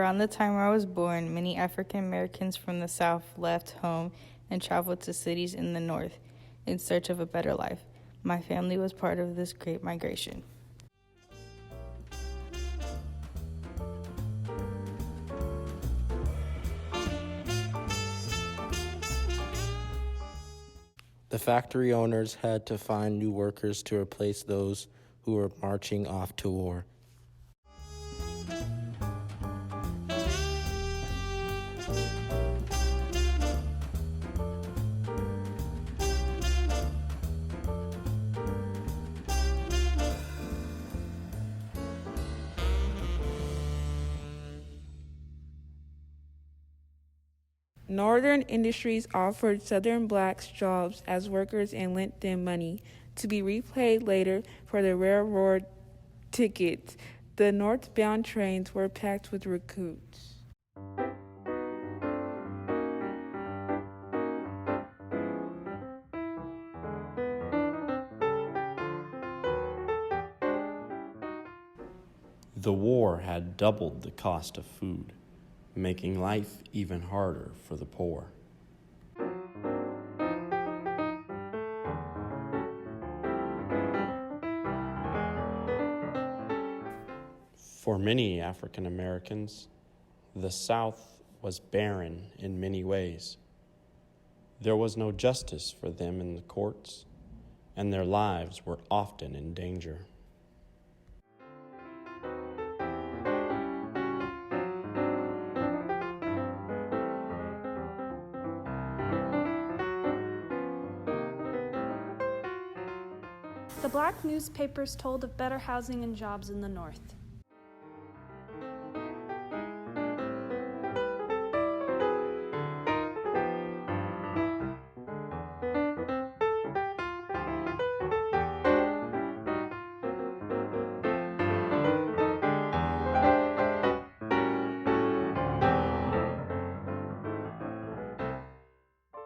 Around the time I was born, many African Americans from the South left home and traveled to cities in the North in search of a better life. My family was part of this great migration. The factory owners had to find new workers to replace those who were marching off to war. Northern industries offered Southern blacks jobs as workers and lent them money to be repaid later for the railroad tickets. The northbound trains were packed with recruits. The war had doubled the cost of food, making life even harder for the poor. For many African Americans, the South was barren in many ways. There was no justice for them in the courts, and their lives were often in danger. The black newspapers told of better housing and jobs in the North.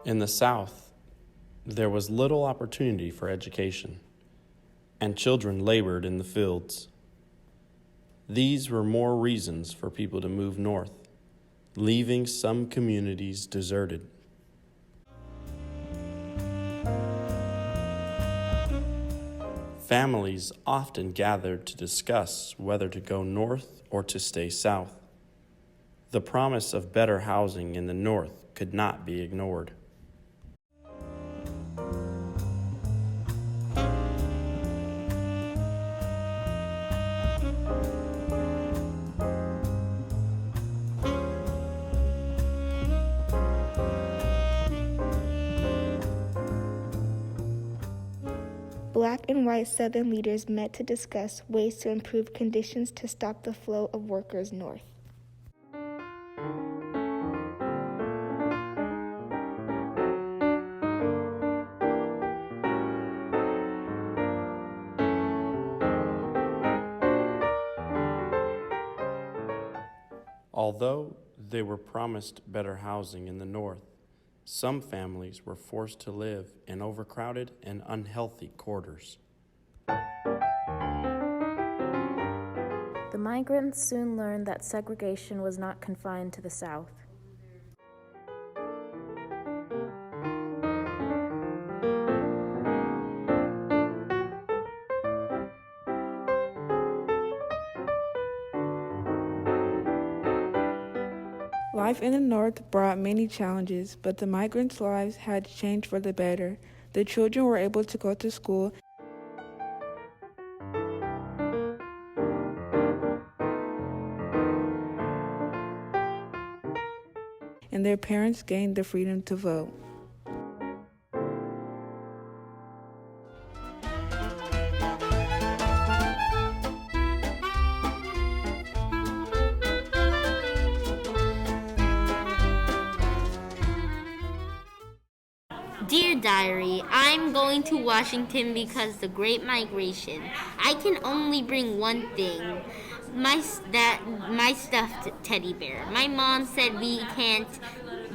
In the South, there was little opportunity for education, and children labored in the fields. These were more reasons for people to move north, leaving some communities deserted. Families often gathered to discuss whether to go north or to stay south. The promise of better housing in the north could not be ignored. Black and white Southern leaders met to discuss ways to improve conditions to stop the flow of workers north. Although they were promised better housing in the north, some families were forced to live in overcrowded and unhealthy quarters. The migrants soon learned that segregation was not confined to the South. Life in the North brought many challenges, but the migrants' lives had changed for the better. The children were able to go to school, and their parents gained the freedom to vote. Dear Diary, I'm going to Washington because the Great Migration. I can only bring one thing, my stuffed teddy bear. My mom said we can't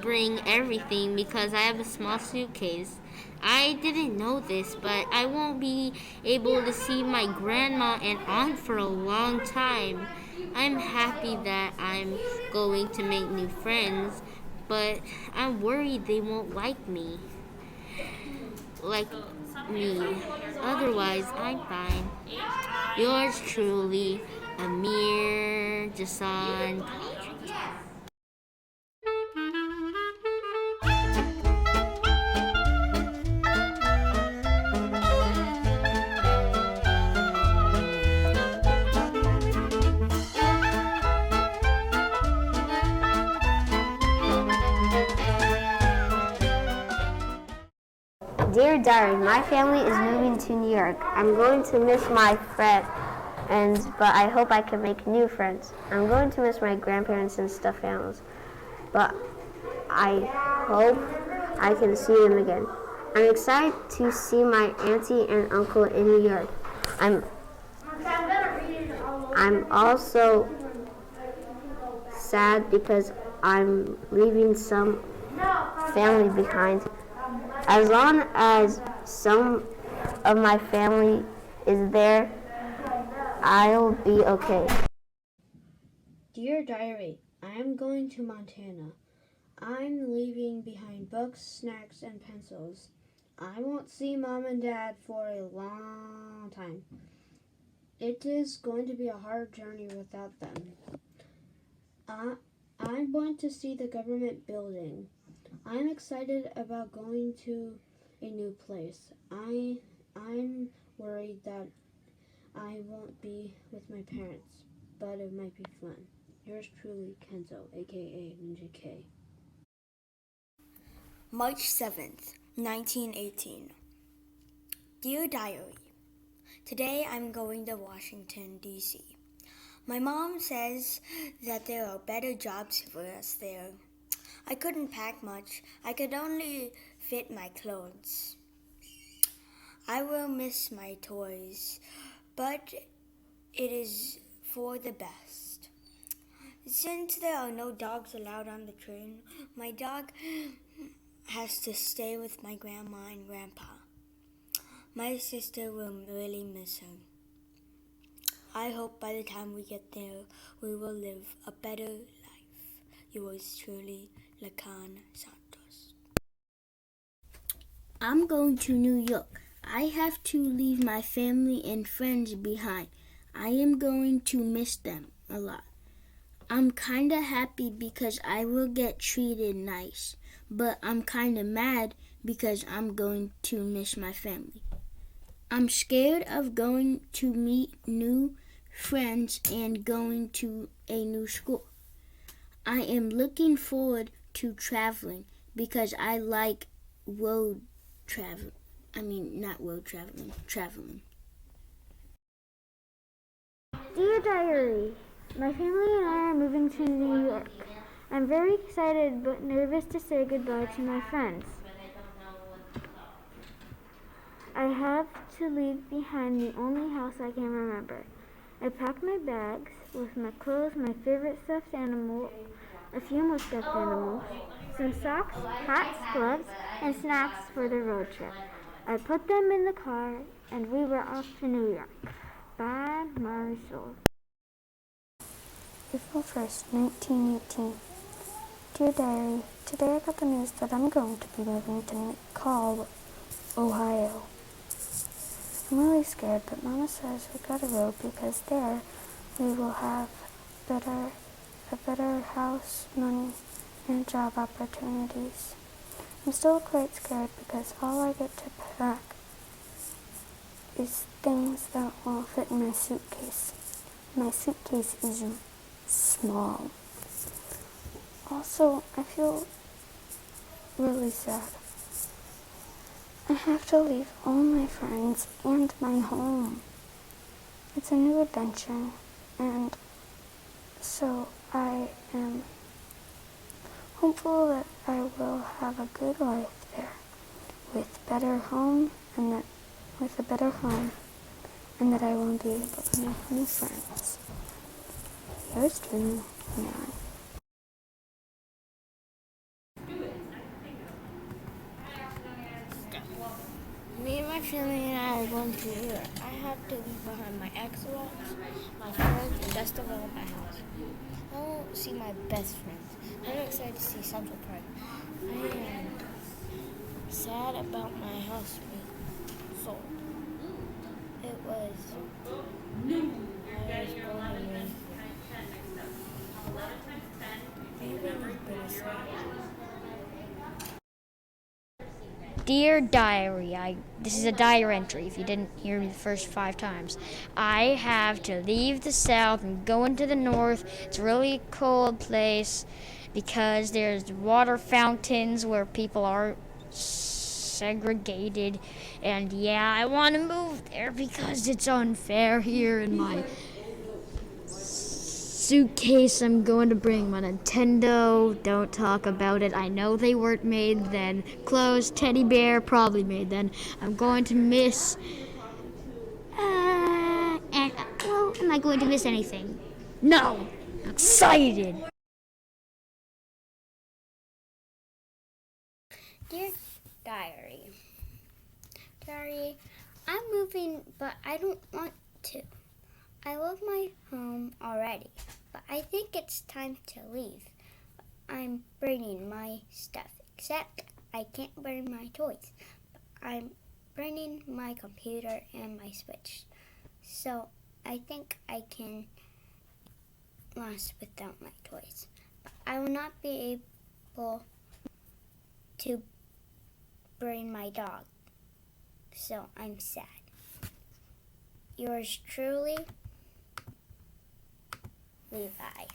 bring everything because I have a small suitcase. I didn't know this, but I won't be able to see my grandma and aunt for a long time. I'm happy that I'm going to make new friends, but I'm worried they won't like me. Like me. Otherwise, I'm fine. Yours truly, Amir Jason. Dear Diary, my family is moving to New York. I'm going to miss my friends, but I hope I can make new friends. I'm going to miss my grandparents and stuffed animals, but I hope I can see them again. I'm excited to see my auntie and uncle in New York. I'm also sad because I'm leaving some family behind. As long as some of my family is there, I'll be okay. Dear Diary, I am going to Montana. I'm leaving behind books, snacks, and pencils. I won't see Mom and Dad for a long time. It is going to be a hard journey without them. I'm going to see the government building. I'm excited about going to a new place. I'm worried that I won't be with my parents, but it might be fun. Yours truly, Kenzo, aka Ninja K. March 7th, 1918. Dear Diary, today I'm going to Washington, D.C. My mom says that there are better jobs for us there. I couldn't pack much. I could only fit my clothes. I will miss my toys, but it is for the best. Since there are no dogs allowed on the train, my dog has to stay with my grandma and grandpa. My sister will really miss her. I hope by the time we get there, we will live a better life. Yours truly, Lacan Santos. I'm going to New York. I have to leave my family and friends behind. I am going to miss them a lot. I'm kinda happy because I will get treated nice, but I'm kinda mad because I'm going to miss my family. I'm scared of going to meet new friends and going to a new school. I am looking forward to traveling because I like traveling. Dear Diary, my family and I are moving to New York. I'm very excited but nervous to say goodbye to my friends. I have to leave behind the only house I can remember. I packed my bags with my clothes, my favorite stuffed animal, a few more stuffed animals, some socks, hats, gloves, and snacks for the road trip. I put them in the car and we were off to New York. Bye, Marisol. April 1st, 1918. Dear Diary, today I got the news that I'm going to be moving to McCall, Ohio. I'm really scared, but Mama says we gotta go because there we will have a better house, money, and job opportunities. I'm still quite scared because all I get to pack is things that won't fit in my suitcase. My suitcase is small. Also, I feel really sad. I have to leave all my friends and my home. It's a new adventure, and so I am hopeful that I will have a good life there, with a better home, and that I will be able to make new friends. Yours truly, Mary. family and I are going to New York. I have to leave behind my Xbox, my friends, and just about my house. I won't see my best friends. I'm excited to see Central Park. I am sad about my house being sold. It was I was born and raised here. Leaving has been a sad. Dear Diary, this is a diary entry if you didn't hear me the first 5 times. I have to leave the south and go into the north. It's a really cold place because there's water fountains where people are segregated. And yeah, I want to move there because it's unfair here in my suitcase. I'm going to bring my Nintendo. Don't talk about it. I know they weren't made then. Clothes, teddy bear, probably made then. I'm going to miss. Well, am I going to miss anything? No! I'm excited! Dear Diary. Diary, I'm moving, but I don't want to. I love my home already, but I think it's time to leave. I'm bringing my stuff, except I can't bring my toys. I'm bringing my computer and my Switch, so I think I can last without my toys. But I will not be able to bring my dog, so I'm sad. Yours truly, Levi.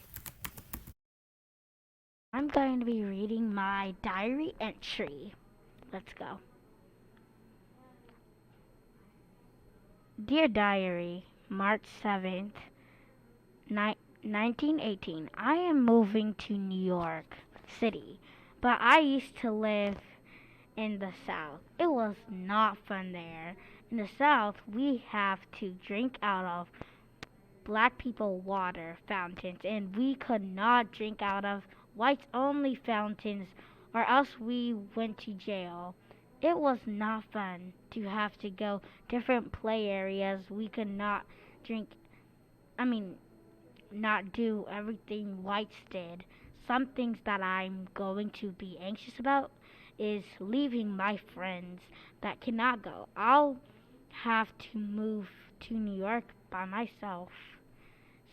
I'm going to be reading my diary entry. Let's go. Dear Diary, March 7th, 1918. I am moving to New York City, but I used to live in the South. It was not fun there. In the South, we have to drink out of black people water fountains, and we could not drink out of whites only fountains, or else we went to jail. It was not fun to have to go different play areas. We could not drink, not do everything whites did. Some things that I'm going to be anxious about is leaving my friends that cannot go. I'll have to move to New York by myself.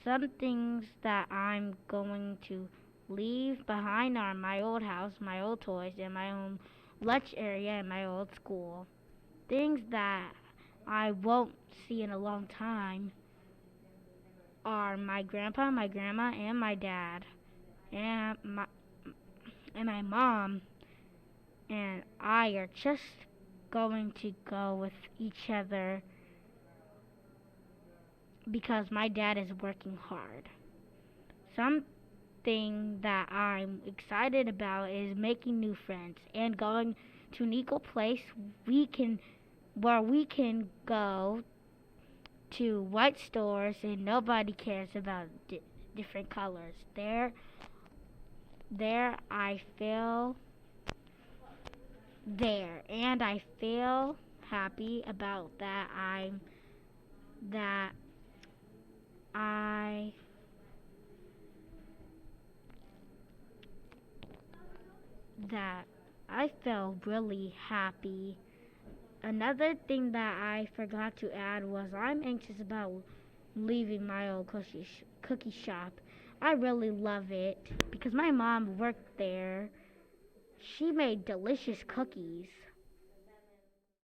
Some things that I'm going to leave behind are my old house, my old toys, and my own lunch area and my old school. Things that I won't see in a long time are my grandpa, my grandma, and my dad, and my mom and I are just going to go with each other because my dad is working hard. Something that I'm excited about is making new friends and going to an equal place where we can go to white stores and nobody cares about different colors. There I feel there, and I feel happy about that. That I that I felt really happy. Another thing that I forgot to add was I'm anxious about leaving my old cookie shop. I really love it because my mom worked there. She made delicious cookies.